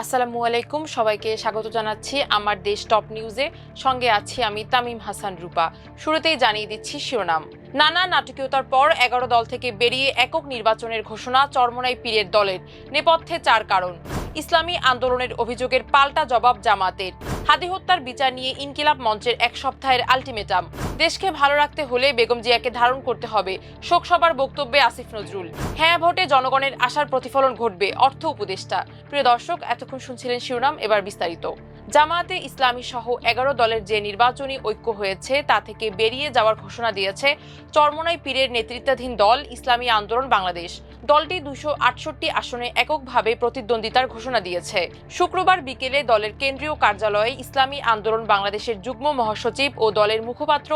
আসসালামু আলাইকুম, সবাইকে স্বাগত জানাচ্ছি আমার দেশ টপ নিউজে। সঙ্গে আছি আমি তামিম হাসান রূপা। শুরুতেই জানিয়ে দিচ্ছি শিরোনাম। নানা নাটকীয়তার পর 11 দল থেকে বেরিয়ে একক নির্বাচনের ঘোষণা চরমোনাই পীরের দলের। নেপথ্যে 4 কারণ। ইসলামী আন্দোলনের অভিযোগের পাল্টা জবাব জামাতের। হাদি হত্যার বিচার নিয়ে ইনকিলাব মঞ্চের 1 সপ্তাহের আলটিমেটাম। দেশকে ভালো রাখতে হলে বেগম জিয়াকে ধারণ করতে হবে, শোকসভার বক্তব্যে আসিফ নজরুল। হ্যাঁ ভোটে জনগণের আশার প্রতিফলন ঘটবে, অর্থ উপদেষ্টা। প্রিয় দর্শক, এতক্ষণ শুনছিলেন শিরোনাম, এবার বিস্তারিত। জামায়াতে ইসলামী সহ 11 দলের যে নির্বাচনী ঐক্য হয়েছে তা থেকে বেরিয়ে যাওয়ার ঘোষণা দিয়েছে চরমোনাই পীরের নেতৃত্বাধীন দল ইসলামী আন্দোলন বাংলাদেশ। দলটি 268 আসনে এককভাবে প্রতিদ্বন্দ্বিতার ঘোষণা দিয়েছে। শুক্রবার বিকেলে দলের কেন্দ্রীয় কার্যালয়ে ইসলামী আন্দোলন বাংলাদেশের যুগ্ম মহাসচিব ও দলের মুখপাত্র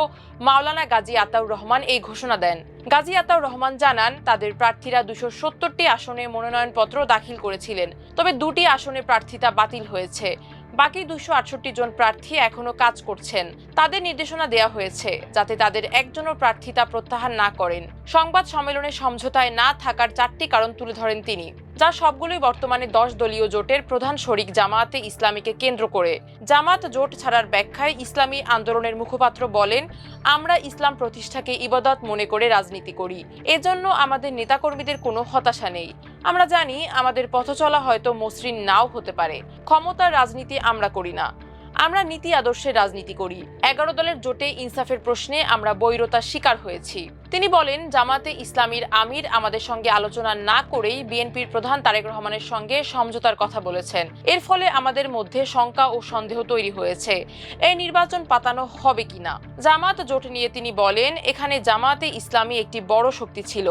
মাওলানা গাজী আতাউর রহমান এই ঘোষণা দেন। গাজী আতাউর রহমান জানান, তাদের প্রার্থীরা 270টি আসনে মনোনয়নপত্র দাখিল করেছিলেন, তবে 2টি আসনে প্রার্থিতা বাতিল হয়েছে। বাকি 268 জন প্রার্থী এখনো কাজ করছেন। তাদের নির্দেশনা দেওয়া হয়েছে যাতে তাদের একজনও প্রার্থিতা প্রত্যাহার না করেন। সংবাদ সম্মেলনে সমঝোতায় না থাকার 4টি কারণ তুলে ধরেন তিনি, যা সবগুলোই বর্তমানে 10 দলীয় জোটের প্রধান শরিক জামায়াতে ইসলামীকে কেন্দ্র করে। জামায়াত জোট ছাড়ার ব্যাখ্যায় ইসলামী আন্দোলনের মুখপাত্র বলেন, আমরা ইসলাম প্রতিষ্ঠাকে ইবাদত মনে করে রাজনীতি করি। এজন্য আমাদের নেতাকর্মীদের কোনো হতাশা নেই। আমরা জানি আমাদের পথ চলা হয়তো মসৃণ নাও হতে পারে। ক্ষমতার রাজনীতি আমরা করি না, আমরা নীতি আদর্শের রাজনীতি করি। 11 দলের জোটে ইনসাফের প্রশ্নে আমরা বৈরতার শিকার হয়েছি। তিনি বলেন, জামাতে ইসলামীর আমির আমাদের সঙ্গে আলোচনা না করেই বিএনপির প্রধান তারেক রহমানের সঙ্গে সমঝোতার কথা বলেছেন। এর ফলে আমাদের মধ্যে শঙ্কা ও সন্দেহ তৈরি হয়েছে এই নির্বাচন পাতানো হবে কিনা। জামাত জোট নিয়ে তিনি বলেন, এখানে জামাতে ইসলামী একটি বড় শক্তি ছিল,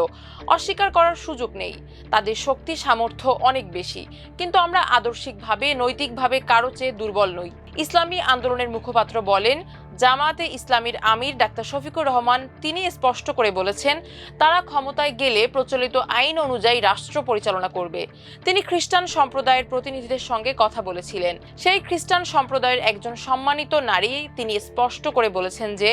অস্বীকার করার সুযোগ নেই। তাদের শক্তি সামর্থ্য অনেক বেশি, কিন্তু আমরা আদর্শিকভাবে নৈতিকভাবে কারো চেয়ে দুর্বল নই। ইসলামী আন্দোলনের মুখপাত্র বলেন, জামায়াতে ইসলামীর আমির ডাক্তার শফিকুর রহমান তিনি স্পষ্ট করে বলেছেন, তারা ক্ষমতায় গেলে প্রচলিত আইন অনুযায়ী রাষ্ট্র পরিচালনা করবে। তিনি খ্রিস্টান সম্প্রদায়ের প্রতিনিধিদের সঙ্গে কথা বলেছিলেন। সেই খ্রিস্টান সম্প্রদায়ের একজন সম্মানিত নারী তিনি স্পষ্ট করে বলেছেন যে,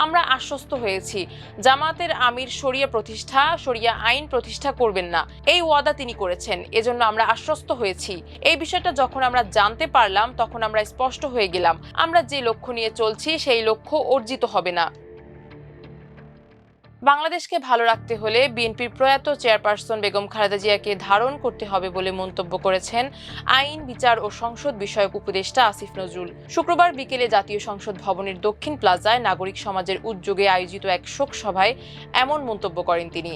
আমরা আশ্বস্ত হয়েছি জামায়াতের আমির শরিয়া প্রতিষ্ঠা, শরিয়া আইন প্রতিষ্ঠা করবেন না। এই ওয়াদা তিনি করেছেন, এজন্য আমরা আশ্বস্ত হয়েছি। এই বিষয়টা যখন আমরা জানতে পারলাম তখন আমরা স্পষ্ট হয়ে গেলাম, আমরা যে লক্ষ্য নিয়ে চলছি সেই লক্ষ্য অর্জিত হবে না। বাংলাদেশকে ভালো রাখতে হলে বিএনপির প্রয়াত চেয়ারপারসন বেগম খালেদা জিয়াকে ধারণ করতে হবে বলে মন্তব্য করেছেন আইন, বিচার ও সংসদ বিষয়ক উপদেষ্টা আসিফ নজরুল। শুক্রবার বিকেলে জাতীয় সংসদ ভবনের দক্ষিণ প্লাজায় নাগরিক সমাজের উদ্যোগে আয়োজিত এক শোক সভায় এমন মন্তব্য করেন তিনি।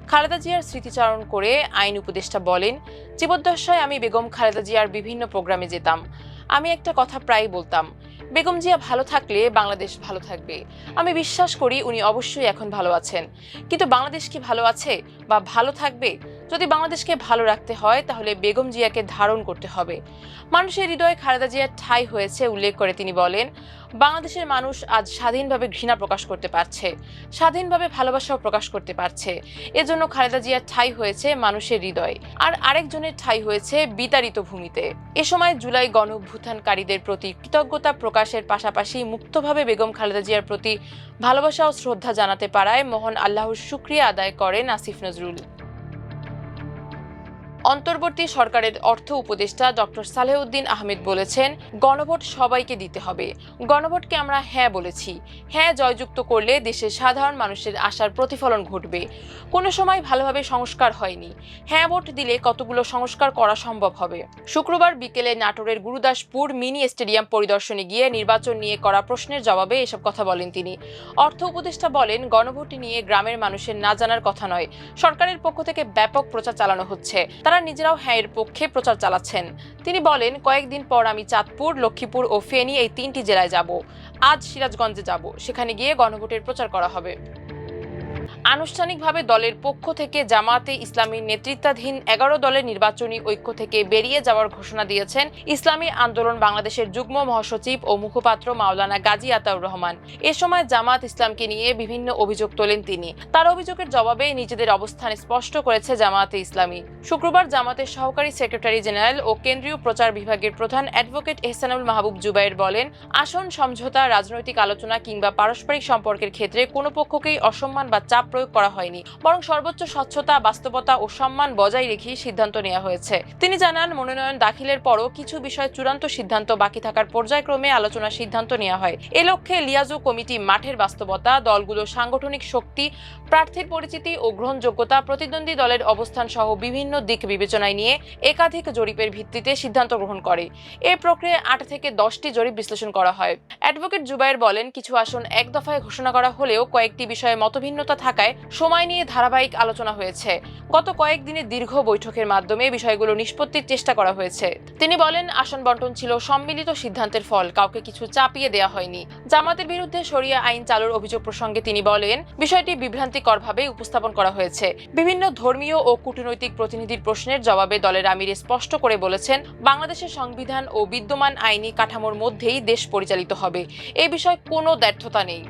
খালেদা জিয়ার স্মৃতিচারণ করে আইন উপদেষ্টা বলেন, জীবদ্দশায় আমি বেগম খালেদা জিয়ার বিভিন্ন প্রোগ্রামে যেতাম। আমি একটা কথা প্রায়ই বলতাম, বেগম জিয়া ভালো থাকলে বাংলাদেশ ভালো থাকবে। আমি বিশ্বাস করি উনি অবশ্যই এখন ভালো আছেন, কিন্তু বাংলাদেশ কি ভালো আছে বা ভালো থাকবে? যদি বাংলাদেশকে ভালো রাখতে হয় তাহলে বেগম জিয়াকে ধারণ করতে হবে। মানুষের হৃদয়ে খালেদা জিয়ার ঠাঁই হয়েছে উল্লেখ করে তিনি বলেন, বাংলাদেশের মানুষ আজ স্বাধীনভাবে ঘৃণা প্রকাশ করতে পারছে, স্বাধীনভাবে ভালোবাসাও প্রকাশ করতে পারছে। এজন্য খালেদা জিয়ার ঠাঁই হয়েছে মানুষের হৃদয়ে, আর আরেকজনের ঠাঁই হয়েছে বিতাড়িত ভূমিতে। এ সময় জুলাই গণ অভ্যুত্থানকারীদের প্রতি কৃতজ্ঞতা প্রকাশের পাশাপাশি মুক্তভাবে বেগম খালেদা জিয়ার প্রতি ভালোবাসা ও শ্রদ্ধা জানাতে পারায় মহান আল্লাহর শুকরিয়া আদায় করেন আসিফ নজরুল। অন্তর্বর্তী সরকারের অর্থ উপদেষ্টা ডক্টর সালেহউদ্দিন আহমেদ বলেছেন, গণভোট সবাইকে দিতে হবে। গণভোটকে আমরা হ্যাঁ বলেছি। হ্যাঁ জয়যুক্ত করলে দেশের সাধারণ মানুষের আশার প্রতিফলন ঘটবে। কোনো সময় ভালোভাবে সংস্কার হয়নি, হ্যাঁ ভোট দিলে কতগুলো সংস্কার করা সম্ভব হবে। শুক্রবার বিকেলে নাটোরের গুরুদাসপুর মিনি স্টেডিয়াম পরিদর্শনে গিয়ে নির্বাচন নিয়ে করা প্রশ্নের জবাবে এসব কথা বলেন তিনি। অর্থ উপদেষ্টা বলেন, গণভোট নিয়ে গ্রামের মানুষের না জানার কথা নয়। সরকারের পক্ষ থেকে ব্যাপক প্রচার চালানো হচ্ছে, তারা নিজেরাও হ্যাঁ এর পক্ষে প্রচার চালাচ্ছেন। তিনি বলেন, কয়েকদিন পর আমি চাঁদপুর, লক্ষ্মীপুর ও ফেনী এই 3টি জেলায় যাব। আজ সিরাজগঞ্জে যাব, সেখানে গিয়ে গণভোটের প্রচার করা হবে। আনুষ্ঠানিকভাবে দলের পক্ষ থেকে জামায়াতে ইসলামীর নেতৃত্বাধীন 11 দলের নির্বাচনী ঐক্য থেকে বেরিয়ে যাওয়ার ঘোষণা দিয়েছেন ইসলামী আন্দোলন বাংলাদেশের যুগ্ম মহাসচিব ও মুখপাত্র মাওলানা গাজী আতাউর রহমান। এ সময় জামায়াত ইসলামকে নিয়ে বিভিন্ন অভিযোগ তোলেন তিনি। তার অভিযোগের জবাবে নিজেদের অবস্থান স্পষ্ট করেছে জামায়াতে ইসলামী। শুক্রবার জামায়াতের সহকারী সেক্রেটারি জেনারেল ও কেন্দ্রীয় প্রচার বিভাগের প্রধান অ্যাডভোকেট এহসানুল মাহবুব জুবায়ের বলেন, আসন সমঝোতা, রাজনৈতিক আলোচনা কিংবা পারস্পরিক সম্পর্কের ক্ষেত্রে কোনো পক্ষকেই অসম্মান বা চাপ প্রয়োগ করা হয়নি, বরং সর্বোচ্চ স্বচ্ছতা, বাস্তবতা ও সম্মান বজায় রেখেই সিদ্ধান্ত নেওয়া হয়েছে। তিনি জানান, মনোনয়ন দাখিলের পরও কিছু বিষয়ে চূড়ান্ত সিদ্ধান্ত বাকি থাকার পর্যায়ক্রমে আলোচনার সিদ্ধান্ত নেওয়া হয়। এ লক্ষ্যে লিয়াজু কমিটি মাঠের বাস্তবতা, দলগুলোর সাংগঠনিক শক্তি, প্রার্থীর পরিচিতি ও গ্রহণযোগ্যতা, প্রতিদ্বন্দ্বী দলের অবস্থান সহ বিভিন্ন দিক বিবেচনায় নিয়ে একাধিক জরিপের ভিত্তিতে সিদ্ধান্ত গ্রহণ করে। এই প্রক্রিয়ায় 8 থেকে 10টি জরিপ বিশ্লেষণ করা হয়। অ্যাডভোকেট জুবায়ের বলেন, কিছু আসন এক দফায় ঘোষণা করা হলেও কয়েকটি বিষয়ে মতভিন্নতা থাকায় সময় নিয়ে ধারাবাহিক আলোচনা হয়েছে। গত কয়েকদিনের দীর্ঘ বৈঠকের মাধ্যমে বিষয়গুলো নিষ্পত্তির চেষ্টা করা হয়েছে। তিনি বলেন, আসন বণ্টন ছিল সম্মিলিত সিদ্ধান্তের ফল, কাউকে কিছু চাপিয়ে দেওয়া হয়নি। জামাতের বিরুদ্ধে শরিয়া আইন চালুর অভিযোগ প্রসঙ্গে তিনি বলেন, বিষয়টি বিভ্রান্তিকরভাবে উপস্থাপন করা হয়েছে। বিভিন্ন ধর্মীয় ও কূটনৈতিক প্রতিনিধির প্রশ্নের জবাবে দলের আমির স্পষ্ট করে বলেছেন, বাংলাদেশের সংবিধান ও বিদ্যমান আইনি কাঠামোর মধ্যেই দেশ পরিচালিত হবে, এ বিষয়ে কোনো দ্ব্যর্থতা নেই।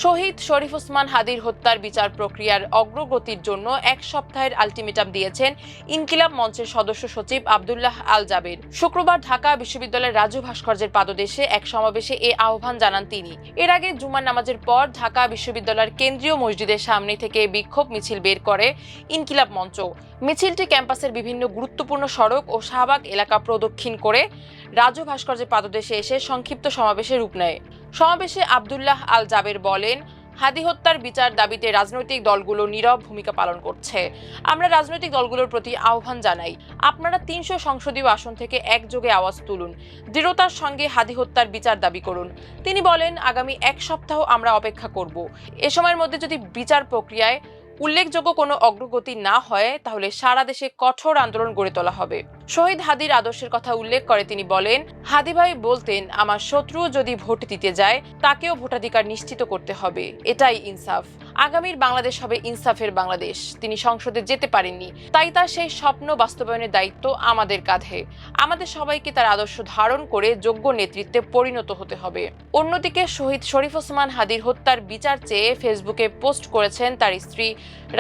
শহীদ শরীফ ওসমান হাদির হত্যার বিচার প্রক্রিয়ার অগ্রগতির জন্য 1 সপ্তাহের আলটিমেটাম দিয়েছেন ইনকিলাব মঞ্চের সদস্য সচিব আব্দুল্লাহ আল জাবের। শুক্রবার ঢাকা বিশ্ববিদ্যালয়ের রাজু ভাস্কর্যের পাদদেশে এক সমাবেশে এ আহ্বান জানান তিনি। এর আগে জুমার নামাজের পর ঢাকা বিশ্ববিদ্যালয়ের কেন্দ্রীয় মসজিদের সামনে থেকে বিক্ষোভ মিছিল বের করে ইনকিলাব মঞ্চ। মিছিলটি ক্যাম্পাসের বিভিন্ন গুরুত্বপূর্ণ সড়ক ও শাহবাগ এলাকা প্রদক্ষিণ করে রাজু ভাস্কর্যের পাদদেশে এসে সংক্ষিপ্ত সমাবেশে রূপ নেয়। সমাবেশে আব্দুল্লাহ আল জাবের বলেন, হাদি হত্যার বিচার দাবিতে রাজনৈতিক দলগুলো নীরব ভূমিকা পালন করছে। আমরা রাজনৈতিক দলগুলোর প্রতি আহ্বান জানাই, আপনারা 300 সংসদীয় আসন থেকে একযোগে আওয়াজ তুলুন, দৃঢ়তার সঙ্গে হাদি হত্যার বিচার দাবি করুন। তিনি বলেন, আগামী 1 সপ্তাহ আমরা অপেক্ষা করব। এ সময়ের মধ্যে যদি বিচার প্রক্রিয়ায় উল্লেখযোগ্য কোনো অগ্রগতি না হয়, তাহলে সারা দেশে কঠোর আন্দোলন গড়ে তোলা হবে। শহীদ হাদির আদর্শের কথা উল্লেখ করে তিনি বলেন, হাদি ভাই বলতেন, আমার শত্রু যদি ভোট দিতে যায়, তাকেও ভোটাধিকার নিশ্চিত করতে হবে, এটাই ইনসাফ। আগামীর বাংলাদেশ হবে ইনসাফের বাংলাদেশ। তিনি সংসদে যেতে পারেননি, তাই তার সেই স্বপ্ন বাস্তবায়নের দায়িত্ব আমাদের কাঁধে। আমাদের সবাইকে তার আদর্শ ধারণ করে যোগ্য নেতৃত্বে পরিণত হতে হবে। অন্যদিকে শহীদ শরীফ ওসমান হাদির হত্যার বিচার চেয়ে ফেসবুকে পোস্ট করেছেন তার স্ত্রী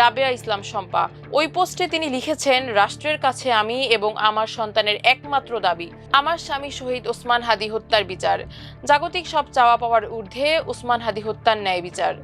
রাবেয়া ইসলাম শম্পা। ওই পোস্টে তিনি লিখেছেন, রাষ্ট্রের কাছে আমি এবং আমার সন্তানের একমাত্র দাবি আমার স্বামী শহীদ ওসমান হাদি হত্যার বিচার। জাগতিক সব চাওয়া পাওয়ার ঊর্ধ্বে ওসমান হাদি হত্যার ন্যায় বিচার।